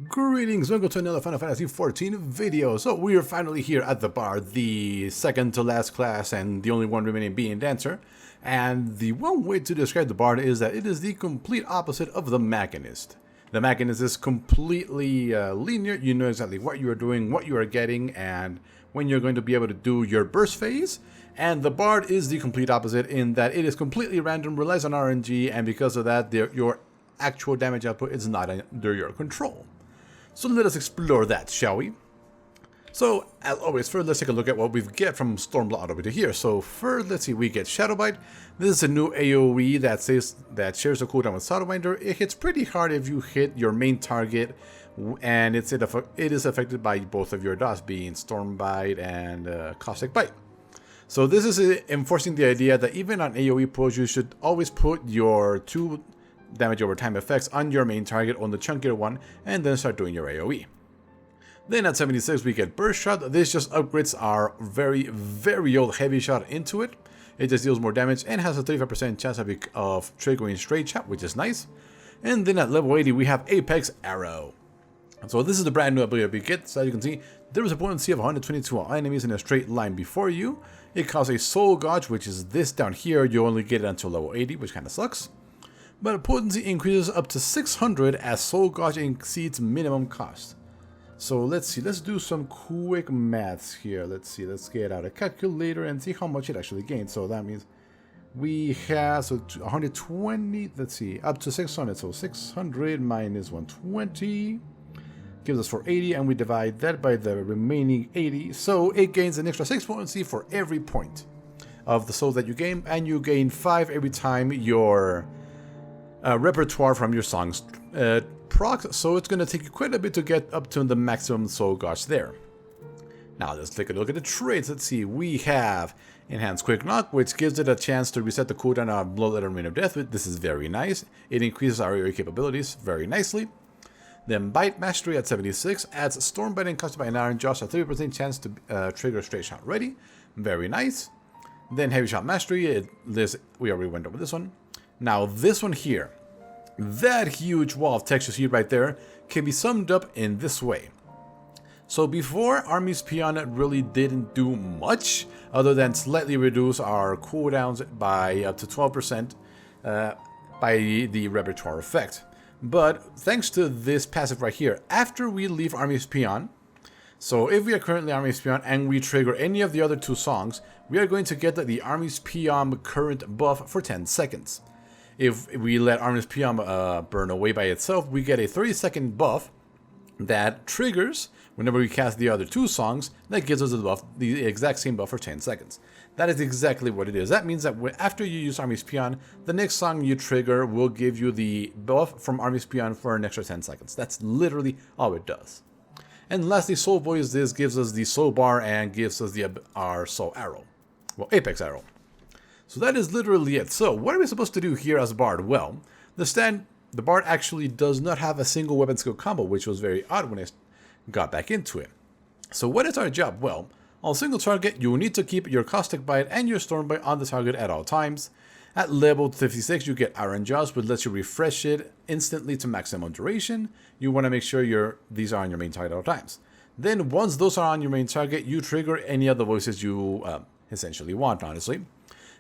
Greetings, welcome to another Final Fantasy XIV video. So we are finally here at the bar, the second to last class and the only one remaining being Dancer. And the one way to describe the bard is that it is the complete opposite of the Machinist. The Machinist is completely linear. You know exactly what you are doing, what you are getting, and when you're going to be able to do your burst phase. And the bard is the complete opposite in that it is completely random, relies on RNG, and because of that, your actual damage output is not under your control. So let us explore that, shall we? So, as always, first let's take a look at what we get from Stormblood over to here. So first, let's see, we get Shadowbite. This is a new AoE that shares a cooldown with Shadowbinder. It hits pretty hard if you hit your main target, and it is affected by both of your dots, being Stormbite and Caustic Bite. So this is enforcing the idea that even on AoE pulls, you should always put your 2 damage over time effects on your main target on the chunkier one, and then start doing your AoE. Then at 76 we get Burst Shot. This just upgrades our very old Heavy Shot into it. It just deals more damage and has a 35% chance of triggering Straight Shot, which is nice. And then at level 80 we have Apex Arrow. So this is the brand new ability we get. So as you can see, there is a potency of 122 enemies in a straight line before you. It causes a Soul Gauge, which is this down here. You only get it until level 80, which kind of sucks. But potency increases up to 600 as Soul Gauge exceeds minimum cost. So let's see, let's do some quick maths here. Let's get out a calculator and see how much it actually gains. So that means we have 120, let's see, up to 600. So 600 minus 120 gives us 480, and we divide that by the remaining 80. So it gains an extra 6 potency for every point of the soul that you gain, and you gain 5 every time your repertoire from your songs proc, so it's going to take you quite a bit to get up to the maximum Soul Gauge there. Now let's take a look at the traits. Let's see, we have Enhanced Quick Knock, which gives it a chance to reset the cooldown on Bloodletter Rain of Death. This is very nice. It increases our area capabilities very nicely. Then Bite Mastery at 76 adds Stormbite and Caustic Bite and Iron Jaws, a 30% chance to trigger Straight Shot ready. Very nice. Then Heavy Shot Mastery, we already went over this one. Now this one here, that huge wall of textures here right there, can be summed up in this way. So before, Army's Peon really didn't do much other than slightly reduce our cooldowns by up to 12% by the repertoire effect. But thanks to this passive right here, after we leave Army's Peon, so if we are currently Army's Peon and we trigger any of the other 2 songs, we are going to get the Army's Peon current buff for 10 seconds. If we let Army's Peon burn away by itself, we get a 30-second buff that triggers whenever we cast the other 2 songs. That gives us the exact same buff for 10 seconds. That is exactly what it is. That means that after you use Army's Peon, the next song you trigger will give you the buff from Army's Peon for an extra 10 seconds. That's literally all it does. And lastly, Soul Voice, this gives us the Soul Bar and gives us our Soul Arrow. Well, Apex Arrow. So that is literally it. So what are we supposed to do here as Bard? Well, the Bard actually does not have a single weapon skill combo, which was very odd when I got back into it. So what is our job? Well, on single target, you will need to keep your Caustic Bite and your Stormbite on the target at all times. At level 56, you get Iron Jaws, which lets you refresh it instantly to maximum duration. You want to make sure these are on your main target at all times. Then once those are on your main target, you trigger any other voices you essentially want, honestly.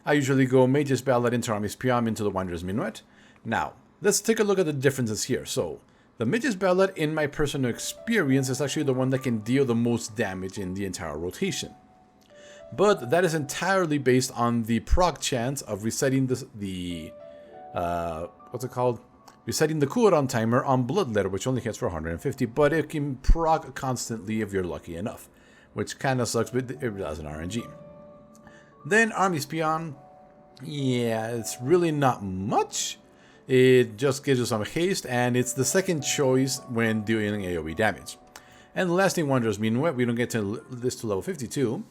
I usually go Mage's Ballad into Army's Peon into the Wanderer's Minuet. Now, let's take a look at the differences here. So, the Mage's Ballad, in my personal experience, is actually the one that can deal the most damage in the entire rotation. But that is entirely based on the proc chance of resetting resetting the cooldown timer on Bloodletter, which only hits for 150, but it can proc constantly if you're lucky enough, which kind of sucks, but it does an RNG. Then Army's Peon, yeah, it's really not much. It just gives you some haste, and it's the second choice when doing AoE damage. And the last thing, Wanderer's Minuet, we don't get to this to level 52,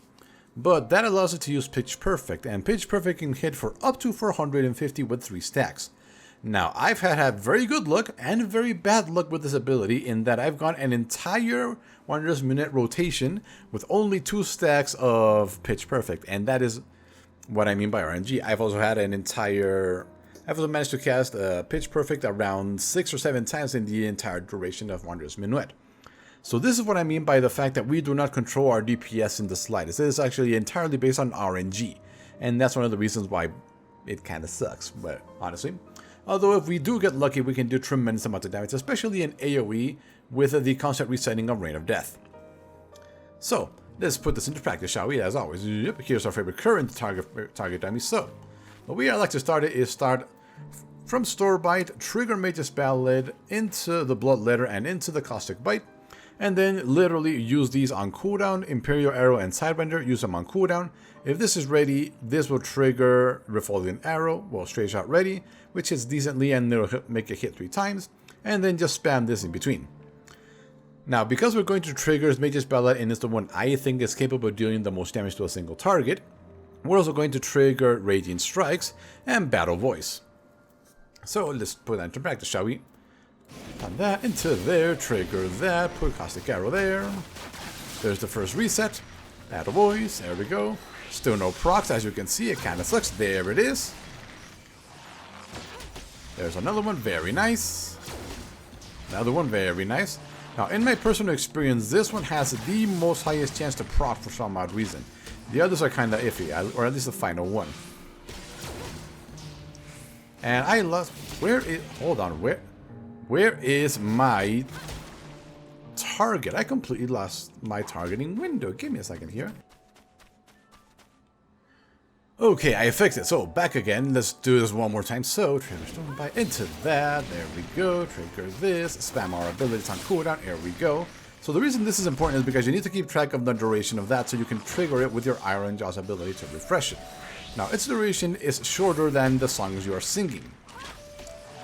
but that allows it to use Pitch Perfect, and Pitch Perfect can hit for up to 450 with 3 stacks. Now, I've had very good luck and very bad luck with this ability in that I've gone an entire Wanderer's Minuet rotation with only 2 stacks of Pitch Perfect, and that is what I mean by RNG. I've also had an entire I've also managed to cast Pitch Perfect around 6 or 7 times in the entire duration of Wanderer's Minuet. So this is what I mean by the fact that we do not control our DPS in the slightest. It is actually entirely based on RNG. And that's one of the reasons why it kind of sucks, but honestly. Although if we do get lucky, we can do tremendous amounts of damage, especially in AoE with the constant resetting of Rain of Death. So, let's put this into practice, shall we? As always, yep, here's our favorite current target dummy. So, what we like to start it is start from Storebite, trigger Mage's Ballad into the Bloodletter and into the Caustic Bite, and then literally use these on cooldown. Imperial Arrow and Sidewinder, use them on cooldown. If this is ready, this will trigger Refoliant Arrow, well, straight shot ready, which hits decently and it'll make it hit 3 times, and then just spam this in between. Now, because we're going to trigger Mage's Ballad and it's the one I think is capable of dealing the most damage to a single target, we're also going to trigger Radiant Strikes and Battle Voice. So let's put that into practice, shall we? On that, into there, trigger that, put Caustic Arrow there. There's the first reset. Battle Voice, there we go. Still no procs, as you can see, it kind of sucks. There it is. There's another one, very nice. Another one, very nice. Now, in my personal experience, this one has the most highest chance to proc for some odd reason. The others are kind of iffy, or at least the final one. And I lost... Where is... Hold on, where is my target? I completely lost my targeting window. Give me a second here. Okay, I fixed it. So, back again. Let's do this one more time. So, trigger Stormbite into that. There we go. Trigger this. Spam our abilities on cooldown. There we go. So, the reason this is important is because you need to keep track of the duration of that so you can trigger it with your Iron Jaws ability to refresh it. Now, its duration is shorter than the songs you are singing.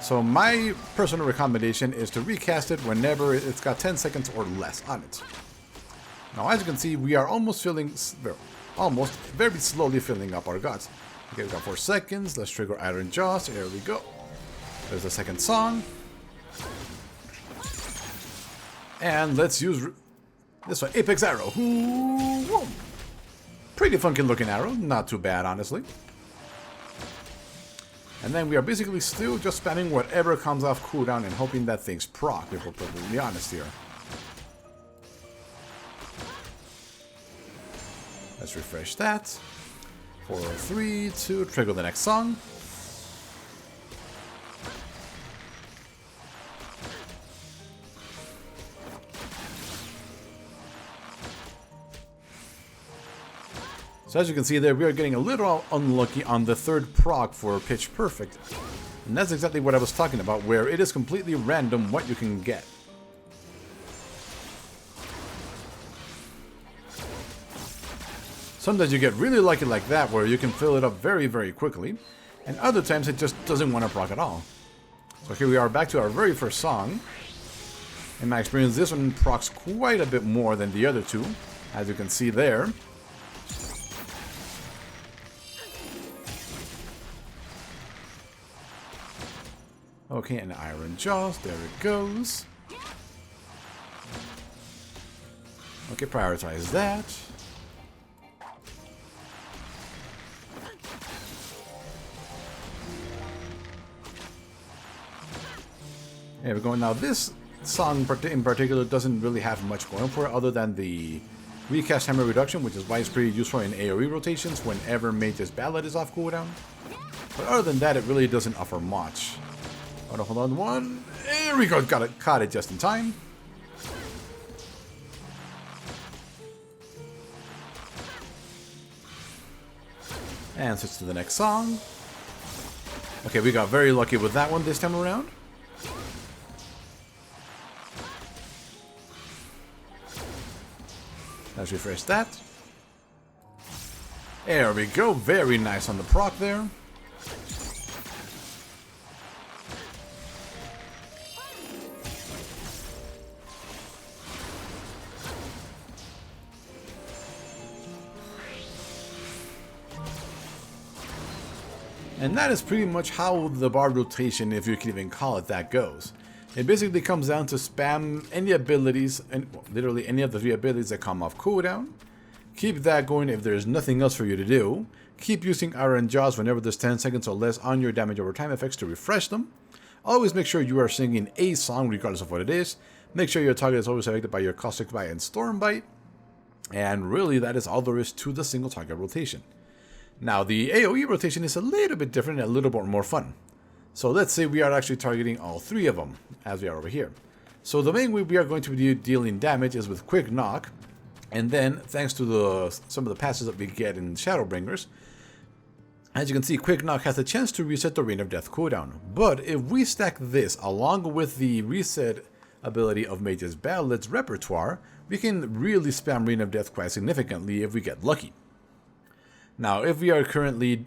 So, my personal recommendation is to recast it whenever it's got 10 seconds or less on it. Now, as you can see, we are almost very slowly filling up our guts. Okay, we got 4 seconds. Let's trigger Iron Jaws. There we go. There's the second song. And let's use this one, Apex Arrow. Whoa. Pretty funky looking arrow. Not too bad, honestly. And then we are basically still just spamming whatever comes off cooldown and hoping that things proc, if we're perfectly honest here. Let's refresh that. 4, 3, 2, trigger the next song. So as you can see there, we are getting a little unlucky on the third proc for Pitch Perfect. And that's exactly what I was talking about, where it is completely random what you can get. Sometimes you get really lucky like that, where you can fill it up very, very quickly. And other times it just doesn't want to proc at all. So here we are back to our very first song. In my experience, this one procs quite a bit more than the other two, as you can see there. Okay, and Iron Jaws, there it goes. Okay, prioritize that. There we go. Now this song in particular doesn't really have much going for it other than the recast hammer reduction, which is why it's pretty useful in AoE rotations whenever Mage's Ballad is off cooldown. But other than that, it really doesn't offer much. Hold on, one. There we go. Caught it just in time. And switch to the next song. Okay, we got very lucky with that one this time around. Let's refresh that. There we go. Very nice on the proc there. And that is pretty much how the bard rotation, if you can even call it that, goes. It basically comes down to spam any abilities, and literally any of the 3 abilities that come off cooldown. Keep that going if there's nothing else for you to do. Keep using Iron Jaws whenever there's 10 seconds or less on your damage over time effects to refresh them. Always make sure you are singing a song regardless of what it is. Make sure your target is always affected by your Caustic Bite and Storm Bite. And really, that is all there is to the single target rotation. Now, the AoE rotation is a little bit different and a little bit more fun. So let's say we are actually targeting all three of them, as we are over here. So the main way we are going to be dealing damage is with Quick Knock. And then, thanks to some of the passes that we get in Shadowbringers, as you can see, Quick Knock has a chance to reset the Rain of Death cooldown. But if we stack this along with the reset ability of Mage's Ballet's repertoire, we can really spam Rain of Death quite significantly if we get lucky. Now, if we are currently,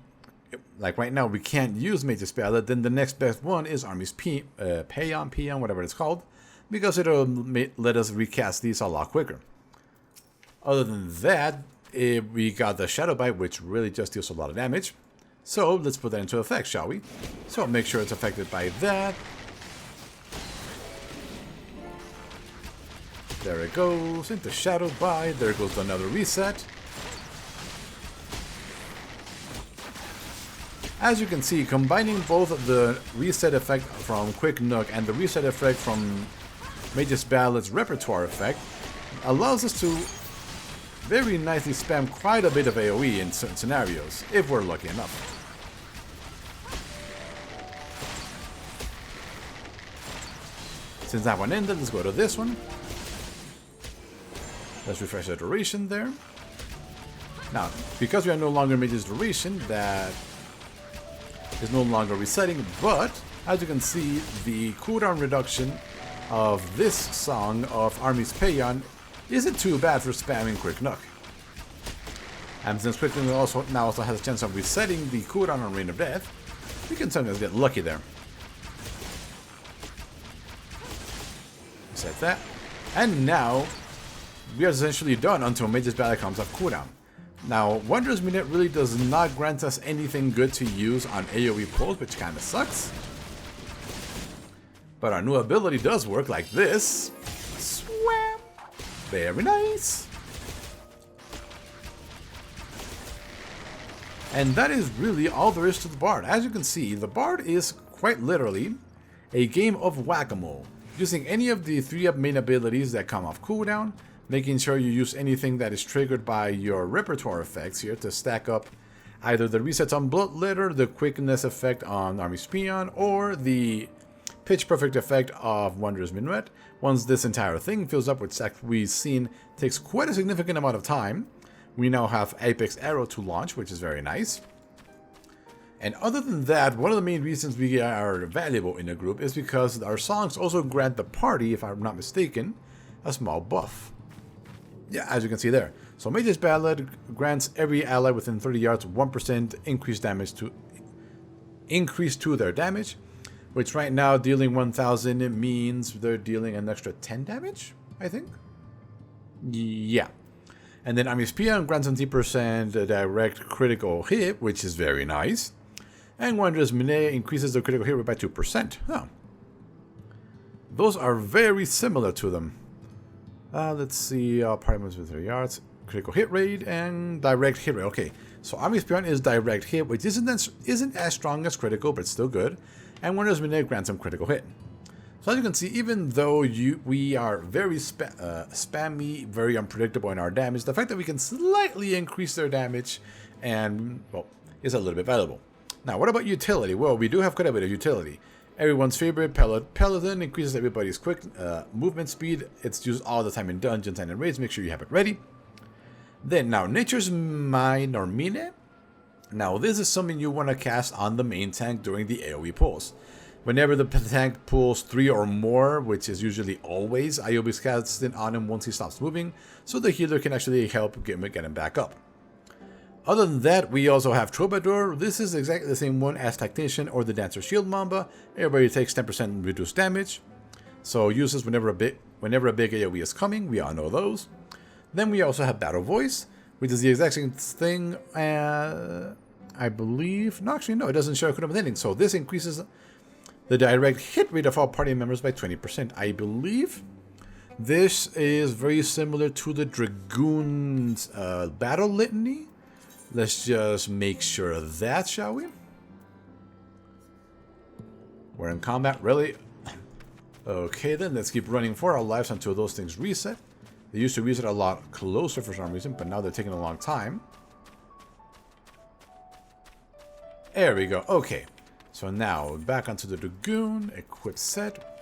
like right now, we can't use Mage's Ballet, then the next best one is Army's Peon, whatever it's called, because it'll let us recast these a lot quicker. Other than that, we got the Shadow Bite, which really just deals a lot of damage. So let's put that into effect, shall we? So make sure it's affected by that. There it goes, into Shadow Bite. There goes another reset. As you can see, combining both the reset effect from Quick Knock and the reset effect from Mage's Ballet's repertoire effect allows us to very nicely spam quite a bit of AoE in certain scenarios, if we're lucky enough. Since that one ended, let's go to this one. Let's refresh the duration there. Now, because we are no longer Mage's duration, that is no longer resetting, but as you can see, the cooldown reduction of this song of Army's Peon isn't too bad for spamming Quick Knock. And since Quick Knock now also has a chance of resetting the cooldown on Rain of Death, we can sometimes get lucky there. Reset that. And now, we are essentially done until Mage's Ballet comes off cooldown. Now, Wondrous Minute really does not grant us anything good to use on AoE pulls, which kinda sucks. But our new ability does work like this. Swam! Very nice! And that is really all there is to the Bard. As you can see, the Bard is quite literally a game of whack-a-mole, using any of the 3 main abilities that come off cooldown, making sure you use anything that is triggered by your repertoire effects here to stack up either the resets on Bloodletter, the quickness effect on Army's Peon, or the Pitch Perfect effect of Wondrous Minuet. Once this entire thing fills up, which we've seen takes quite a significant amount of time, we now have Apex Arrow to launch, which is very nice. And other than that, one of the main reasons we are valuable in a group is because our songs also grant the party, if I'm not mistaken, a small buff. Yeah, as you can see there. So Mage's Ballet grants every ally within 30 yards 1% increase to their damage, which right now dealing 1000 means they're dealing an extra 10 damage, I think. Yeah. And then Army's Peon grants 20% direct critical hit, which is very nice. And Wondrous Minute increases the critical hit rate by 2%. Oh. Those are very similar to them. Let's see, party moves with 3 yards, critical hit rate, and direct hit rate. Okay, so Army's Peon is direct hit, which isn't as strong as critical, but still good. And Wondrous Minute grants some critical hit. So as you can see, even though we are very spammy, very unpredictable in our damage, the fact that we can slightly increase their damage and, well, is a little bit valuable. Now, what about utility? Well, we do have quite a bit of utility. Everyone's favorite, Paladin, increases everybody's quick movement speed. It's used all the time in dungeons and in raids. Make sure you have it ready. Then, now, Nature's Mine or Mine. Now, this is something you want to cast on the main tank during the AoE pulls. Whenever the tank pulls 3 or more, which is usually always, I always cast it on him once he stops moving, so the healer can actually help get him back up. Other than that, we also have Troubadour. This is exactly the same one as Tactician or the Dancer Shield Mamba. Everybody takes 10% reduced damage. So uses whenever a big AoE is coming. We all know those. Then we also have Battle Voice, which is the exact same thing. I believe. No, actually, no, it doesn't show a ending. So this increases the direct hit rate of all party members by 20%. I believe This is very similar to the Dragoon's battle litany. Let's just make sure of that, shall we? We're in combat, really? Okay then, let's keep running for our lives until those things reset. They used to reset a lot closer for some reason, but now they're taking a long time. There we go, okay. So now, back onto the Dragoon, equip set.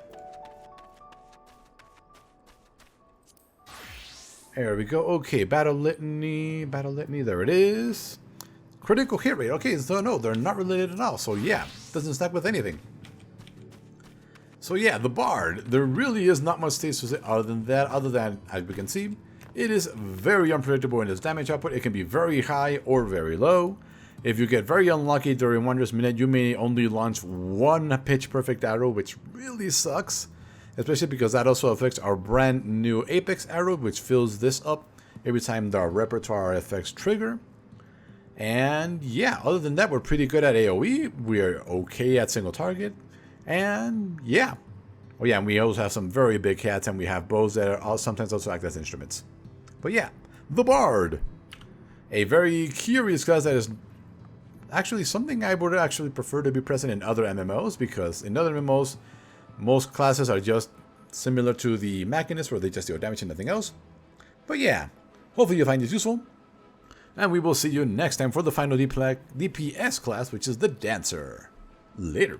There we go, okay, battle litany, there it is. Critical hit rate, okay, so no, they're not related at all, so yeah, doesn't stack with anything. So yeah, the Bard, there really is not much status to say other than, as we can see, it is very unpredictable in its damage output. It can be very high or very low. If you get very unlucky during Wondrous Minute, you may only launch one pitch perfect arrow, which really sucks. Especially because that also affects our brand new Apex arrow, which fills this up every time the repertoire effects trigger. And yeah, other than that, we're pretty good at AoE. We're okay at single target. And yeah. Oh yeah, and we also have some very big cats, and we have bows that are sometimes also act as instruments. But yeah, the Bard. A very curious class that is actually something I would actually prefer to be present in other MMOs, because in other MMOs, most classes are just similar to the Machinist, where they just deal damage and nothing else. But yeah, hopefully you find this useful. And we will see you next time for the final DPS class, which is the Dancer. Later.